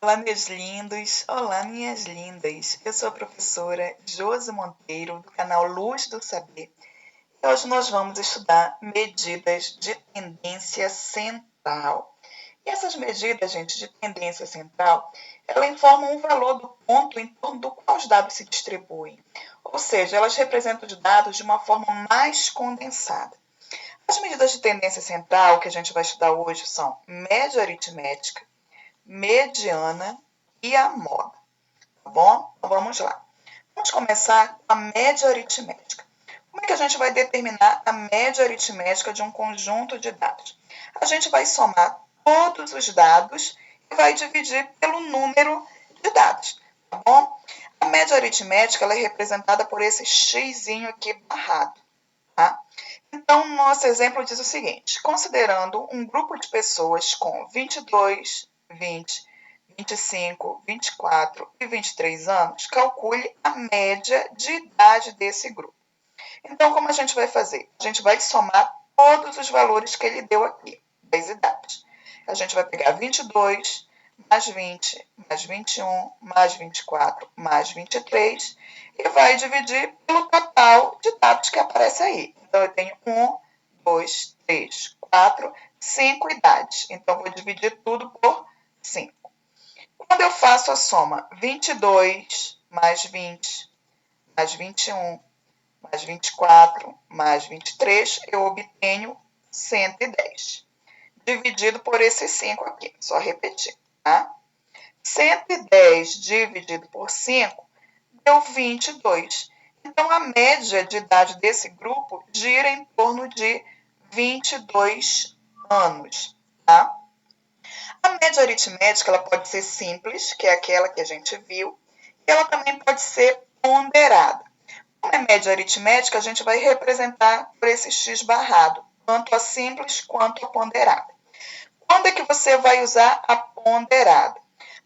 Olá, meus lindos! Olá, minhas lindas! Eu sou a professora Josi Monteiro, do canal Luz do Saber. E hoje nós vamos estudar medidas de tendência central. E essas medidas, gente, de tendência central, elas informam o valor do ponto em torno do qual os dados se distribuem. Ou seja, elas representam os dados de uma forma mais condensada. As medidas de tendência central que a gente vai estudar hoje são média aritmética, mediana e a moda, tá bom? Então vamos lá. Vamos começar com a média aritmética. Como é que a gente vai determinar a média aritmética de um conjunto de dados? A gente vai somar todos os dados e vai dividir pelo número de dados, tá bom? A média aritmética ela é representada por esse xzinho aqui barrado, tá? Então, nosso exemplo diz o seguinte: considerando um grupo de pessoas com 22, 20, 25, 24 e 23 anos, calcule a média de idade desse grupo. Então, como a gente vai fazer? A gente vai somar todos os valores que ele deu aqui, das idades. A gente vai pegar 22, mais 20, mais 21, mais 24, mais 23 e vai dividir pelo total de dados que aparece aí. Então, eu tenho 1, 2, 3, 4, 5 idades. Então, vou dividir tudo por 5. Quando eu faço a soma 22 mais 20, mais 21, mais 24, mais 23, eu obtenho 110. Dividido por esses 5 aqui, só repetir, tá? 110 dividido por 5 deu 22. Então, a média de idade desse grupo gira em torno de 22 anos, tá? A média aritmética ela pode ser simples, que é aquela que a gente viu, e ela também pode ser ponderada. Como é média aritmética, a gente vai representar por esse x barrado, tanto a simples quanto a ponderada. Quando é que você vai usar a ponderada?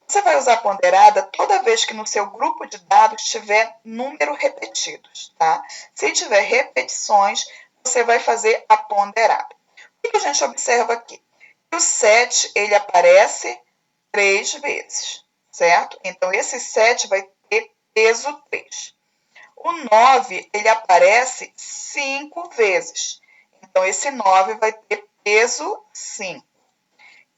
Você vai usar a ponderada toda vez que no seu grupo de dados tiver número repetidos, tá? Se tiver repetições, você vai fazer a ponderada. O que a gente observa aqui? O 7, ele aparece 3 vezes, certo? Então, esse 7 vai ter peso 3. O 9, ele aparece 5 vezes. Então, esse 9 vai ter peso 5.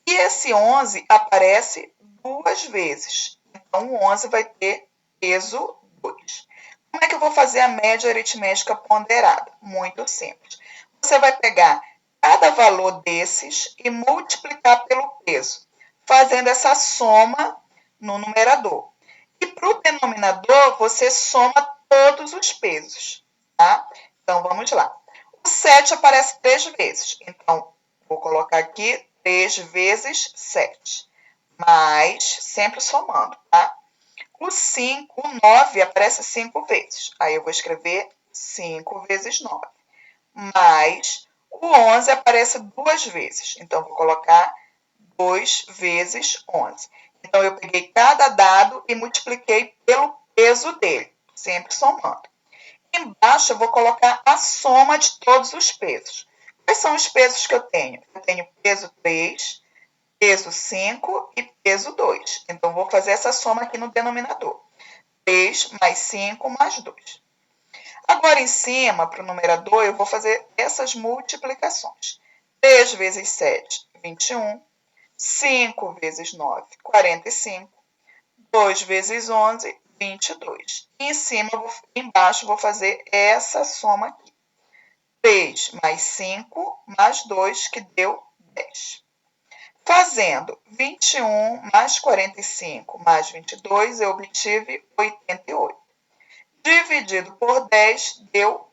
E esse 11 aparece 2 vezes. Então, o 11 vai ter peso 2. Como é que eu vou fazer a média aritmética ponderada? Muito simples. Você vai pegar cada valor desses e multiplicar pelo peso, fazendo essa soma no numerador. E para o denominador, você soma todos os pesos, tá? Então, vamos lá. O 7 aparece 3 vezes. Então, vou colocar aqui 3 vezes 7. Mais, sempre somando, tá? O 5, o 9 aparece 5 vezes. Aí eu vou escrever 5 vezes 9. Mais, o 11 aparece 2 vezes. Então, vou colocar 2 vezes 11. Então, eu peguei cada dado e multipliquei pelo peso dele, sempre somando. Embaixo, eu vou colocar a soma de todos os pesos. Quais são os pesos que eu tenho? Eu tenho peso 3, peso 5 e peso 2. Então, vou fazer essa soma aqui no denominador. 3 mais 5 mais 2. Agora, em cima, para o numerador, eu vou fazer essas multiplicações. 3 vezes 7, 21. 5 vezes 9, 45. 2 vezes 11, 22. E embaixo, vou fazer essa soma aqui. 3 mais 5 mais 2, que deu 10. Fazendo 21 mais 45 mais 22, eu obtive 88. Dividido por 10, deu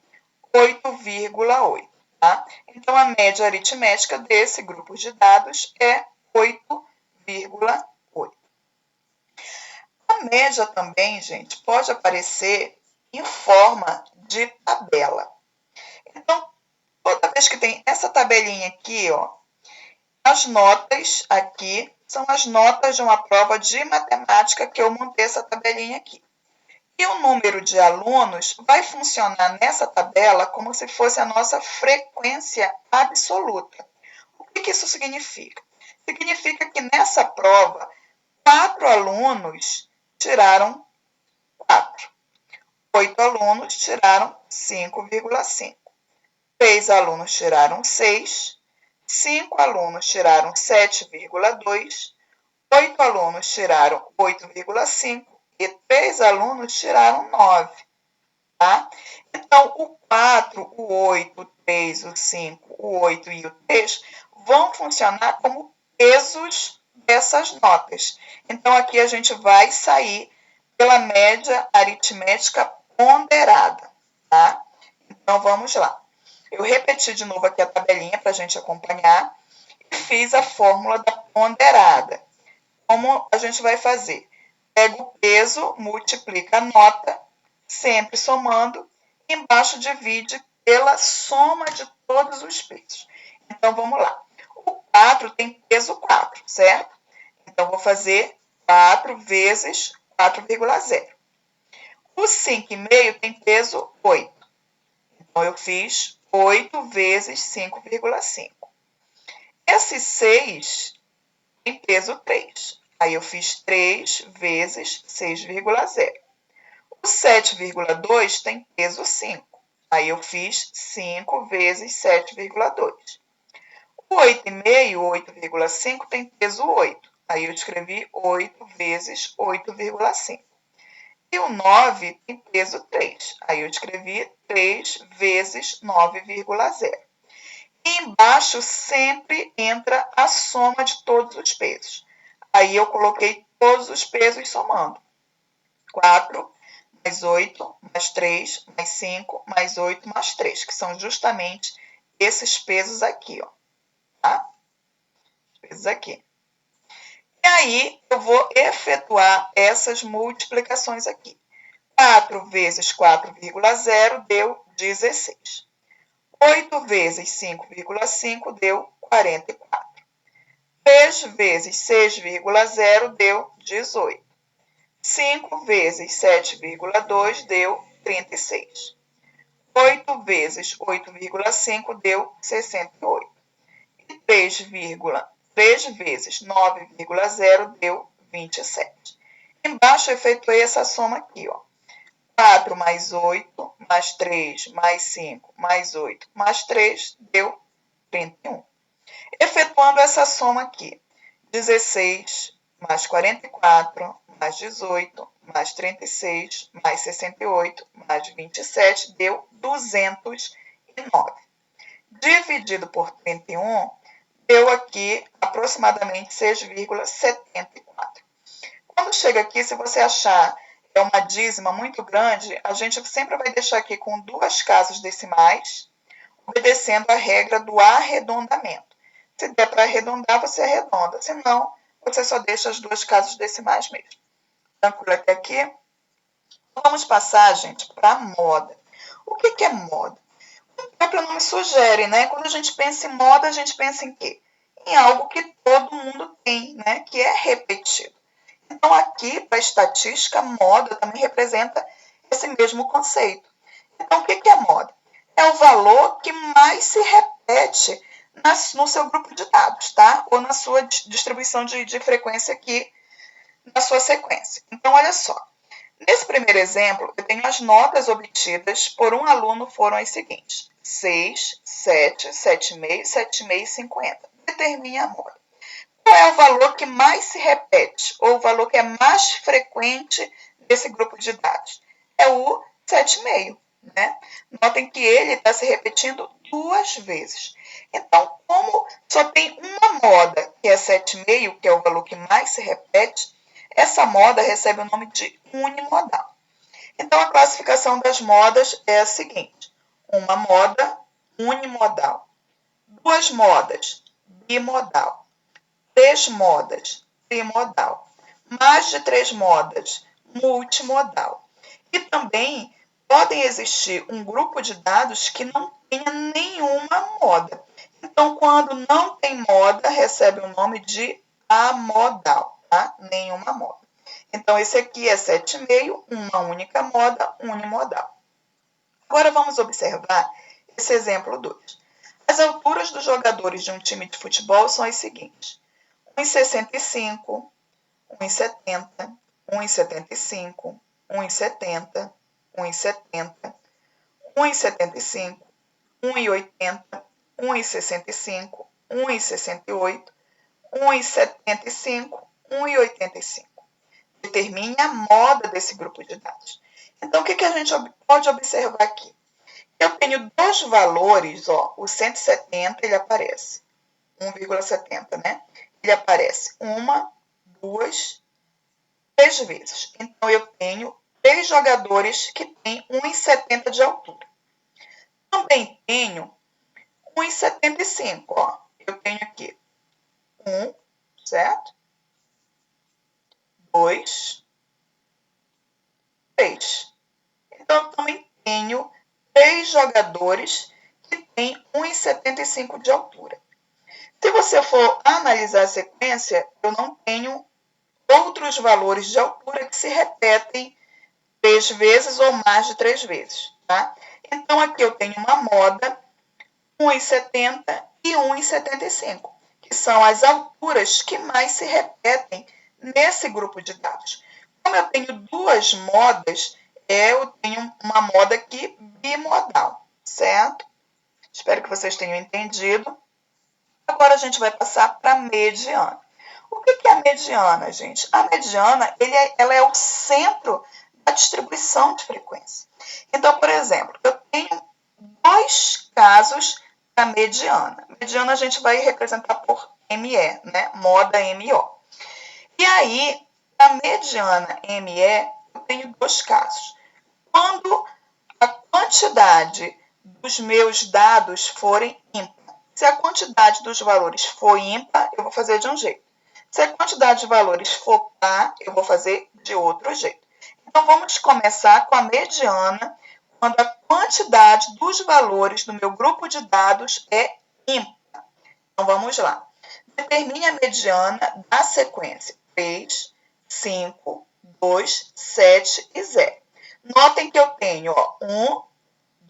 8,8. Tá? Então, a média aritmética desse grupo de dados é 8,8. A média também, gente, pode aparecer em forma de tabela. Então, toda vez que tem essa tabelinha aqui, ó, as notas aqui são as notas de uma prova de matemática que eu montei essa tabelinha aqui. E o número de alunos vai funcionar nessa tabela como se fosse a nossa frequência absoluta. O que isso significa? Significa que nessa prova, 4 alunos tiraram 4. 8 alunos tiraram 5,5. 3 alunos tiraram 6. 5 alunos tiraram 7,2. 8 alunos tiraram 8,5 e 3 alunos tiraram 9. Tá? Então, o 4, o 8, o 3, o 5, o 8 e o 3 vão funcionar como pesos dessas notas. Então, aqui a gente vai sair pela média aritmética ponderada. Tá? Então, vamos lá. Eu repeti de novo aqui a tabelinha para a gente acompanhar e fiz a fórmula da ponderada. Como a gente vai fazer? Pega o peso, multiplica a nota, sempre somando, e embaixo divide pela soma de todos os pesos. Então, vamos lá. O 4 tem peso 4, certo? Então, vou fazer 4 vezes 4,0. O 5,5 tem peso 8. Então, eu fiz 8 vezes 5,5. Esse 6 tem peso 3. Aí eu fiz 3 vezes 6,0. O 7,2 tem peso 5. Aí eu fiz 5 vezes 7,2. O 8,5, 8,5 tem peso 8. Aí eu escrevi 8 vezes 8,5. E o 9 tem peso 3. Aí eu escrevi 3 vezes 9,0. E embaixo sempre entra a soma de todos os pesos. Aí eu coloquei todos os pesos somando. 4 mais 8, mais 3, mais 5, mais 8, mais 3, que são justamente esses pesos aqui, ó. Tá? Pesos aqui. E aí eu vou efetuar essas multiplicações aqui. 4 vezes 4,0 deu 16. 8 vezes 5,5 deu 44. 3 vezes 6,0 deu 18. 5 vezes 7,2 deu 36. 8 vezes 8,5 deu 68. E 3 vezes 9,0 deu 27. Embaixo eu efetuei essa soma aqui, ó. 4 mais 8, mais 3, mais 5, mais 8, mais 3, deu 31. Efetuando essa soma aqui, 16 mais 44, mais 18, mais 36, mais 68, mais 27, deu 209. Dividido por 31, deu aqui aproximadamente 6,74. Quando chega aqui, se você achar uma dízima muito grande, a gente sempre vai deixar aqui com 2 casas decimais, obedecendo a regra do arredondamento. Se der para arredondar, você arredonda. Se não, você só deixa as 2 casas decimais mesmo. Tranquilo até aqui? Vamos passar, gente, para a moda. O que é moda? O próprio nome sugere, né? Quando a gente pensa em moda, a gente pensa em quê? Em algo que todo mundo tem, né? Que é repetido. Então, aqui, para a estatística, moda também representa esse mesmo conceito. Então, o que é moda? É o valor que mais se repete no seu grupo de dados, tá? Ou na sua distribuição de frequência aqui, na sua sequência. Então, olha só. Nesse primeiro exemplo, eu tenho as notas obtidas por um aluno foram as seguintes: 6, 7, 7,5, 7,5 e 50. Determine a moda. Qual é o valor que mais se repete, ou o valor que é mais frequente desse grupo de dados? É o 7,5, né? Notem que ele está se repetindo 2 vezes. Então, como só tem uma moda, que é 7,5, que é o valor que mais se repete, essa moda recebe o nome de unimodal. Então, a classificação das modas é a seguinte: uma moda, unimodal. 2 modas, bimodal. 3 modas, trimodal. Mais de 3 modas, multimodal. E também podem existir um grupo de dados que não tenha nenhuma moda. Então, quando não tem moda, recebe o nome de amodal, tá? Nenhuma moda. Então, esse aqui é 7,5, uma única moda, unimodal. Agora, vamos observar esse exemplo 2. As alturas dos jogadores de um time de futebol são as seguintes: 1,65, 1,70, 1,75, 1,70, 1,70, 1,75, 1,80, 1,65, 1,68, 1,75, 1,85. Determine a moda desse grupo de dados. Então, o que a gente pode observar aqui? Eu tenho dois valores, ó, o 170 ele aparece, 1,70, né? Ele aparece uma, duas, três vezes. Então, eu tenho 3 jogadores que têm 1,70 de altura. Também tenho 1,75, ó. Eu tenho aqui 1, certo? 2, 3. Então, eu também tenho 3 jogadores que têm 1,75 de altura. Se você for analisar a sequência, eu não tenho outros valores de altura que se repetem 3 vezes ou mais de 3 vezes, tá? Então, aqui eu tenho uma moda 1,70 e 1,75, que são as alturas que mais se repetem nesse grupo de dados. Como eu tenho duas modas, eu tenho uma moda aqui bimodal, certo? Espero que vocês tenham entendido. Agora a gente vai passar para a mediana. O que é a mediana, gente? A mediana ela é o centro da distribuição de frequência. Então, por exemplo, eu tenho 2 casos da mediana. Mediana a gente vai representar por ME, né? Moda MO. E aí, a mediana ME, eu tenho 2 casos. Quando a quantidade dos meus dados forem ímpar. Se a quantidade dos valores for ímpar, eu vou fazer de um jeito. Se a quantidade de valores for par, eu vou fazer de outro jeito. Então, vamos começar com a mediana, quando a quantidade dos valores do meu grupo de dados é ímpar. Então, vamos lá. Determine a mediana da sequência 3, 5, 2, 7 e 0. Notem que eu tenho 1,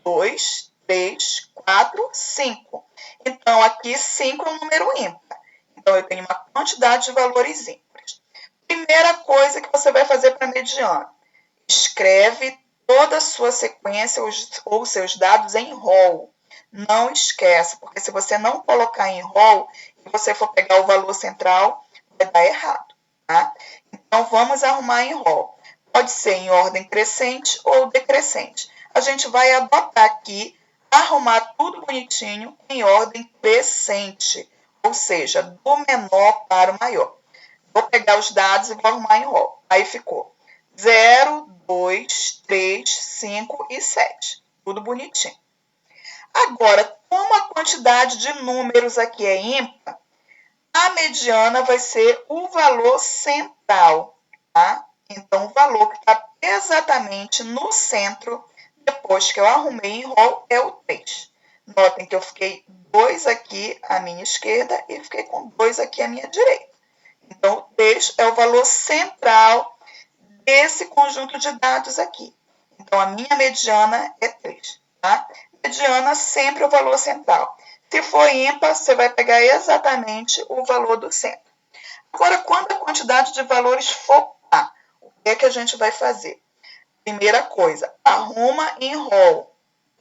2, 3, 4, 5. Então, aqui 5 é um número ímpar. Então, eu tenho uma quantidade de valores ímpares. Primeira coisa que você vai fazer para a mediana. Escreve toda a sua sequência ou seus dados em rol. Não esqueça, porque se você não colocar em rol e você for pegar o valor central, vai dar errado, tá? Então, vamos arrumar em rol. Pode ser em ordem crescente ou decrescente. A gente vai adotar aqui, arrumar tudo bonitinho em ordem crescente, ou seja, do menor para o maior. Vou pegar os dados e vou arrumar em rol. Aí ficou 0, 2, 3, 5 e 7. Tudo bonitinho. Agora, como a quantidade de números aqui é ímpar, a mediana vai ser o valor central, tá? Então, o valor que está exatamente no centro, depois que eu arrumei em rol, é o 3. Notem que eu fiquei 2 aqui à minha esquerda e fiquei com 2 aqui à minha direita. Então, o 3 é o valor central desse conjunto de dados aqui. Então, a minha mediana é 3, tá? Mediana sempre é o valor central. Se for ímpar, você vai pegar exatamente o valor do centro. Agora, quando a quantidade de valores for par, o que é que a gente vai fazer? Primeira coisa, arruma em rol,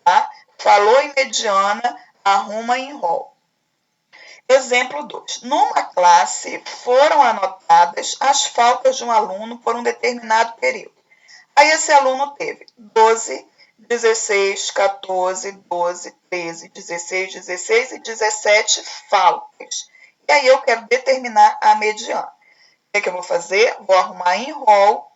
tá? Falou em mediana, arruma em rol. Exemplo 2. Numa classe foram anotadas as faltas de um aluno por um determinado período. Aí esse aluno teve 12, 16, 14, 12, 13, 16, 16 e 17 faltas. E aí eu quero determinar a mediana. O que eu vou fazer? Vou arrumar em rol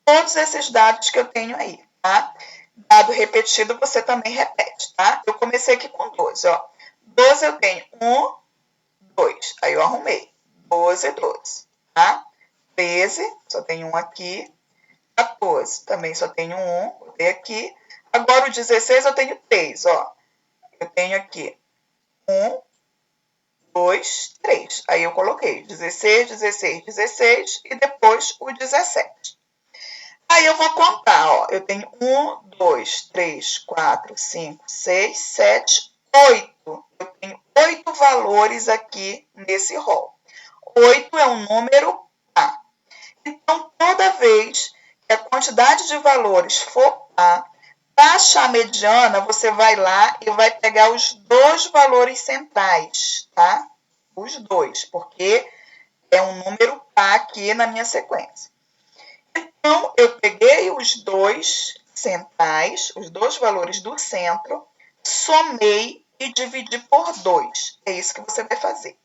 todos esses dados que eu tenho aí, tá? Dado repetido, você também repete, tá? Eu comecei aqui com 12, ó. 12 eu tenho 1, 2. Aí eu arrumei. 12, 12, tá? 13, só tenho um aqui. 14, também só tenho um, botei aqui. Agora o 16 eu tenho 3, ó. Eu tenho aqui 1, 2, 3. Aí eu coloquei 16, 16, 16 e depois o 17. Aí eu vou contar, ó. Eu tenho 1, 2, 3, 4, 5, 6, 7, 8. Eu tenho 8 valores aqui nesse rol. 8 é um número par. quantidade de valores for par, para achar a mediana, você vai lá e vai pegar os dois valores centrais, tá? Os dois, porque é um número par aqui na minha sequência. Então, eu peguei os dois centrais, os dois valores do centro, somei e dividi por 2. É isso que você vai fazer.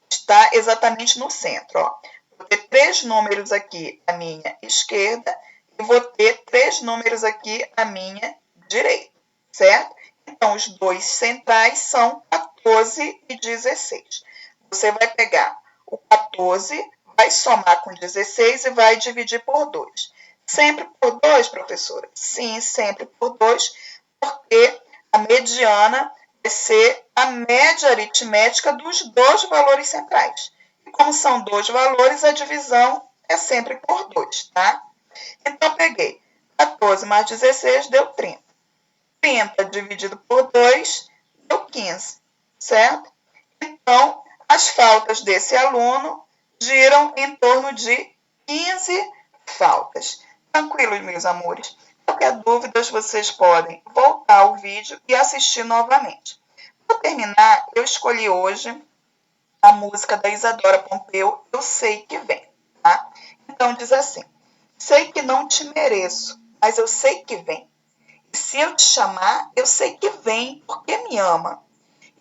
Está exatamente no centro, ó. Vou ter 3 números aqui à minha esquerda e vou ter 3 números aqui à minha direita, certo? Então, os dois centrais são 14 e 16. Você vai pegar o 14, vai somar com 16 e vai dividir por 2. Sempre por 2, professora? Sim, sempre por 2, porque a mediana vai ser a média aritmética dos dois valores centrais. E como são dois valores, a divisão é sempre por 2, tá? Então, peguei 14 mais 16 deu 30. 30 dividido por 2 deu 15, certo? Então, as faltas desse aluno giram em torno de 15 faltas. Tranquilos, meus amores. Qualquer dúvida, vocês podem voltar ao vídeo e assistir novamente. Para terminar, eu escolhi hoje a música da Isadora Pompeu, Eu Sei Que Vem. Tá? Então, diz assim: sei que não te mereço, mas eu sei que vem. E se eu te chamar, eu sei que vem, porque me ama.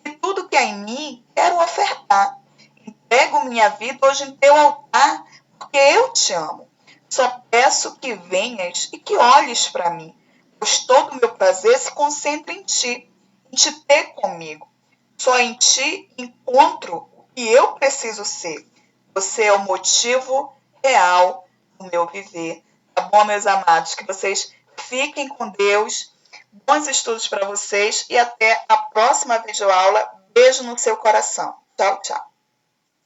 E tudo que há em mim, quero ofertar. Entrego minha vida hoje em teu altar, porque eu te amo. Só peço que venhas e que olhes para mim, pois todo o meu prazer se concentra em te ter comigo. Só em ti encontro o que eu preciso ser. Você é o motivo real do meu viver. Tá bom, meus amados? Que vocês fiquem com Deus. Bons estudos para vocês e até a próxima videoaula. Beijo no seu coração. Tchau, tchau.